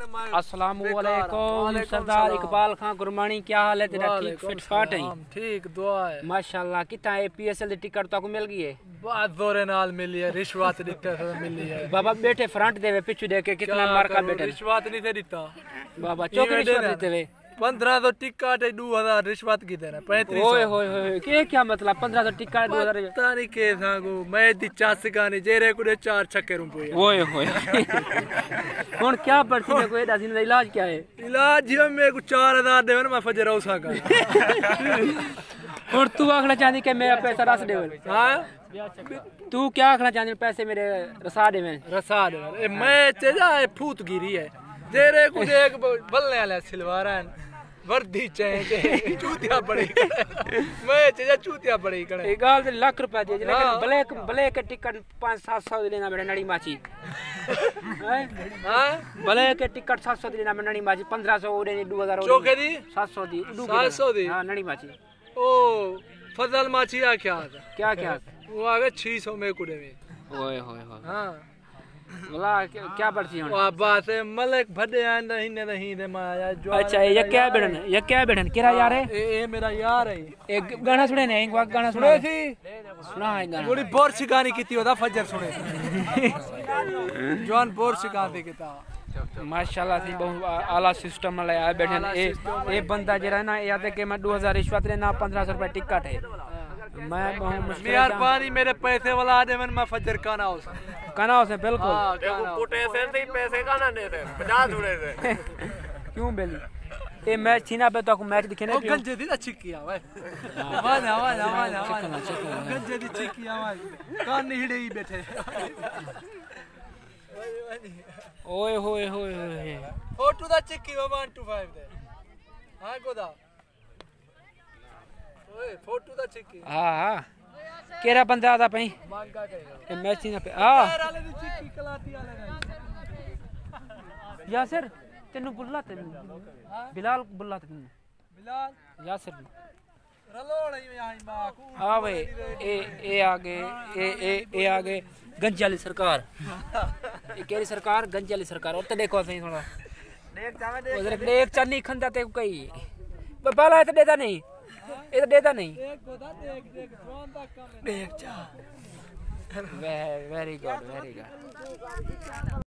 अस्सलाम वालेकुम सरदार इकबाल खान गुरमानी, क्या हाल है तेरा? ठीक फिट फाट है? ठीक, दुआ है माशाल्लाह। कितना APSL दी टिकट तो मिल गई है? बात जोरे नाल मिली है, रिश्वत मिली है बाबा बैठे फ्रंट देवे पिछू दे के कितना मार का बैठे रिश्वत नहीं थे दिता बाबा, चौक रिश्वत देते वे 1500 टिकट 2000 रिश्वत की देना 3500। ओए होए होए के क्या मतलब 1500 टिकट 2000? पता नहीं के सांगू मैं दी चास गाने जेरे कुड़े 4 छक्के रुपए। ओए होए हुन क्या पड़ती है कोई दादी का इलाज क्या है? इलाज जी मैं को 4000 देवन मैं फजर उसा का। और तू आखना चाहती कि मैं पैसा रस देवन? हां तू क्या आखना चाहती पैसे मेरे रसा देवन? रसा दे मैं तेजा फूत गिरी है जेरे को देख बल्ले वाला सिलवारा वर्दी चाहिए चूतिया पड़ी मैं तेजा चूतिया पड़ी करे एक गाल से लाख रुपया दे लेकिन ब्लैक टिकट 500-700 लेना बेटा नड़ी माची। हां ब्लैक टिकट 700 लेना मैं नड़ी माची 1500 और 2000 चौके दी 700 दी 700 दी। हां नड़ी माची। ओ फजल माची आ क्या वो आ गए 600 में कुड़े में। ओए होए होए हां वाला क्या पड़ती है? वाह बात है मलक भदे आंदा नहीं दे माया जो। अच्छा ये क्या बेड़न केरा यार है? ए मेरा यार है। एक गाना सुने ने एक गाना सुने थी सुना है गाना बड़ी बोर गानी कीती होदा फजर सुने जवान बोर गाती कीता। माशाल्लाह से बहुत आला सिस्टम वाला है बैठे ए बंदा जरा ना याद है कि मैं 2000 रिश्वत लेना 1500 रुपए टिकट है। मैं बहुत मुश्किल मेहरबानी मेरे पैसे वाला दे मैं फजर काना से बिल्कुल पुटे से पैसे काना दे दे 50 उड़े से क्यों बेली ये मैच छीना पे तो मैच दिखने ओ गंजे दी अच्छी किया भाई आवाज गंजे दी अच्छी किया भाई कान नहीं हिड़े ही बैठे। ओए होए होए होए फोटो दा चिक्की 125 दे हां गोदा ओए फोटो दा चिक्की हां केरा बंदा आदा पई मांगा के मैच ना पे हां वाले दी चिक्की कलाती वाले यासर तेनु बुल्ला तेनु बिलाल बुल्ला तेनु बिलाल यासर रलोड़ यहां बाकू हां भाई ए आगे गंज वाली सरकार ये केरी सरकार गंज वाली सरकार। और तो देखो सही थोड़ा देख जावे उधर देख चन्नी खंदा ते कई बाला है तो देता नहीं ये तो देता नहीं देख गोदा देख जोन दा कम देख जा वेरी गुड।